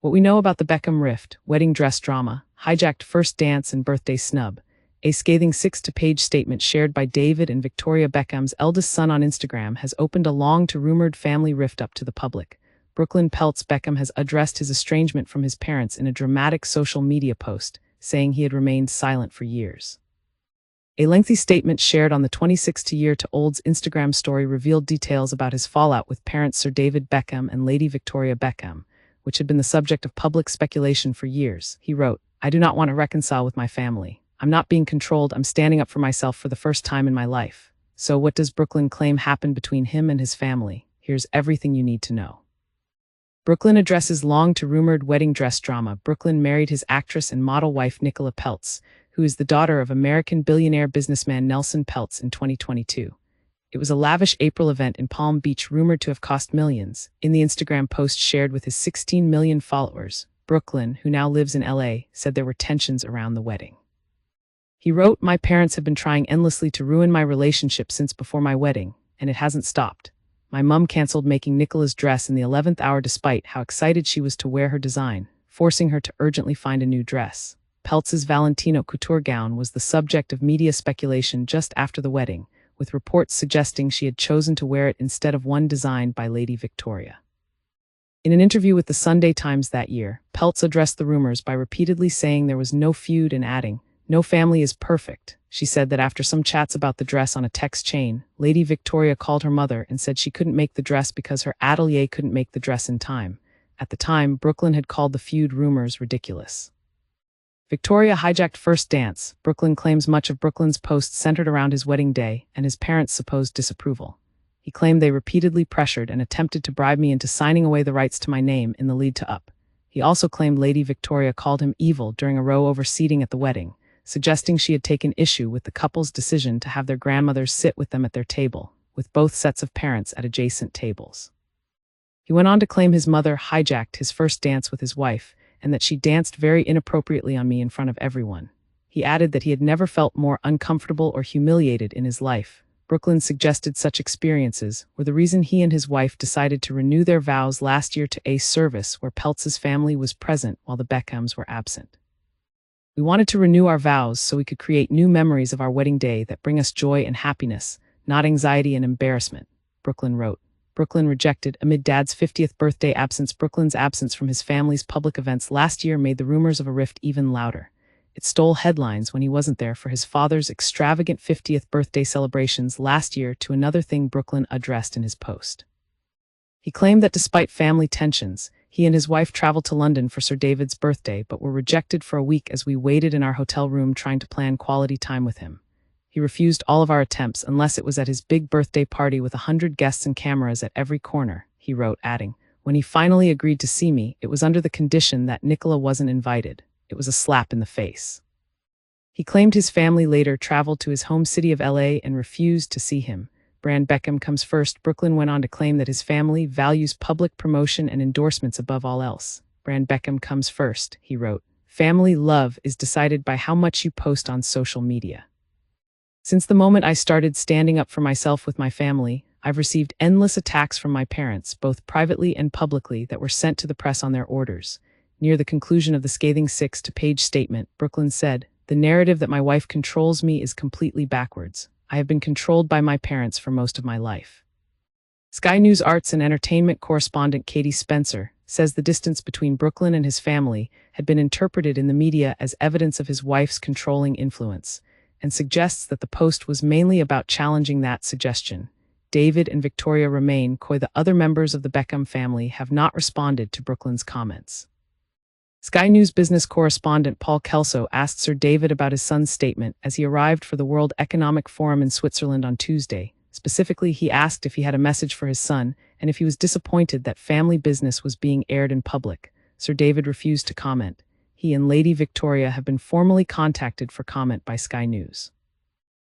What we know about the Beckham rift, wedding dress drama, hijacked first dance and birthday snub. A scathing 6-page statement shared by David and Victoria Beckham's eldest son on Instagram has opened a long-to-rumored family rift up to the public. Brooklyn Peltz Beckham has addressed his estrangement from his parents in a dramatic social media post, saying he had remained silent for years. A lengthy statement shared on the 26-year-old's Instagram story revealed details about his fallout with parents Sir David Beckham and Lady Victoria Beckham, which had been the subject of public speculation for years. He wrote, "I do not want to reconcile with my family. I'm not being controlled, I'm standing up for myself for the first time in my life." So what does Brooklyn claim happened between him and his family? Here's everything you need to know. Brooklyn addresses long-to-rumored wedding dress drama. Brooklyn married his actress and model wife Nicola Peltz, who is the daughter of American billionaire businessman Nelson Peltz, in 2022. It was a lavish April event in Palm Beach rumored to have cost millions. In the Instagram post shared with his 16 million followers, Brooklyn, who now lives in LA, said there were tensions around the wedding. He wrote, "My parents have been trying endlessly to ruin my relationship since before my wedding, and it hasn't stopped. My mum canceled making Nicola's dress in the 11th hour despite how excited she was to wear her design, forcing her to urgently find a new dress." Peltz's Valentino couture gown was the subject of media speculation just after the wedding, with reports suggesting she had chosen to wear it instead of one designed by Lady Victoria. In an interview with the Sunday Times that year, Peltz addressed the rumors by repeatedly saying there was no feud and adding, "No family is perfect." She said that after some chats about the dress on a text chain, Lady Victoria called her mother and said she couldn't make the dress because her atelier couldn't make the dress in time. At the time, Brooklyn had called the feud rumors ridiculous. Victoria hijacked first dance. Brooklyn claims much of Brooklyn's posts centered around his wedding day and his parents' supposed disapproval. He claimed they repeatedly pressured and attempted to bribe me into signing away the rights to my name in the lead to Up. He also claimed Lady Victoria called him evil during a row over seating at the wedding, suggesting she had taken issue with the couple's decision to have their grandmothers sit with them at their table, with both sets of parents at adjacent tables. He went on to claim his mother hijacked his first dance with his wife, and that she danced very inappropriately on me in front of everyone. He added that he had never felt more uncomfortable or humiliated in his life. Brooklyn suggested such experiences were the reason he and his wife decided to renew their vows last year to a service where Peltz's family was present while the Beckhams were absent. "We wanted to renew our vows so we could create new memories of our wedding day that bring us joy and happiness, not anxiety and embarrassment," Brooklyn wrote. Brooklyn rejected amid Dad's 50th birthday absence. Brooklyn's absence from his family's public events last year made the rumors of a rift even louder. It stole headlines when he wasn't there for his father's extravagant 50th birthday celebrations last year. To another thing Brooklyn addressed in his post. He claimed that despite family tensions, he and his wife traveled to London for Sir David's birthday but were rejected for a week as we waited in our hotel room trying to plan quality time with him. He refused all of our attempts unless it was at his big birthday party with 100 guests and cameras at every corner, he wrote, adding, "When he finally agreed to see me, it was under the condition that Nicola wasn't invited. It was a slap in the face." He claimed his family later traveled to his home city of LA and refused to see him. Brand Beckham comes first. Brooklyn went on to claim that his family values public promotion and endorsements above all else. "Brand Beckham comes first," he wrote. "Family love is decided by how much you post on social media. Since the moment I started standing up for myself with my family, I've received endless attacks from my parents, both privately and publicly, that were sent to the press on their orders." Near the conclusion of the scathing 6-page statement, Brooklyn said, "The narrative that my wife controls me is completely backwards. I have been controlled by my parents for most of my life." Sky News arts and entertainment correspondent Katie Spencer says the distance between Brooklyn and his family had been interpreted in the media as evidence of his wife's controlling influence, and suggests that the post was mainly about challenging that suggestion. David and Victoria remain coy. The other members of the Beckham family have not responded to Brooklyn's comments. Sky News business correspondent Paul Kelso asked Sir David about his son's statement as he arrived for the World Economic Forum in Switzerland on Tuesday. Specifically, he asked if he had a message for his son and if he was disappointed that family business was being aired in public. Sir David refused to comment. He and Lady Victoria have been formally contacted for comment by Sky News.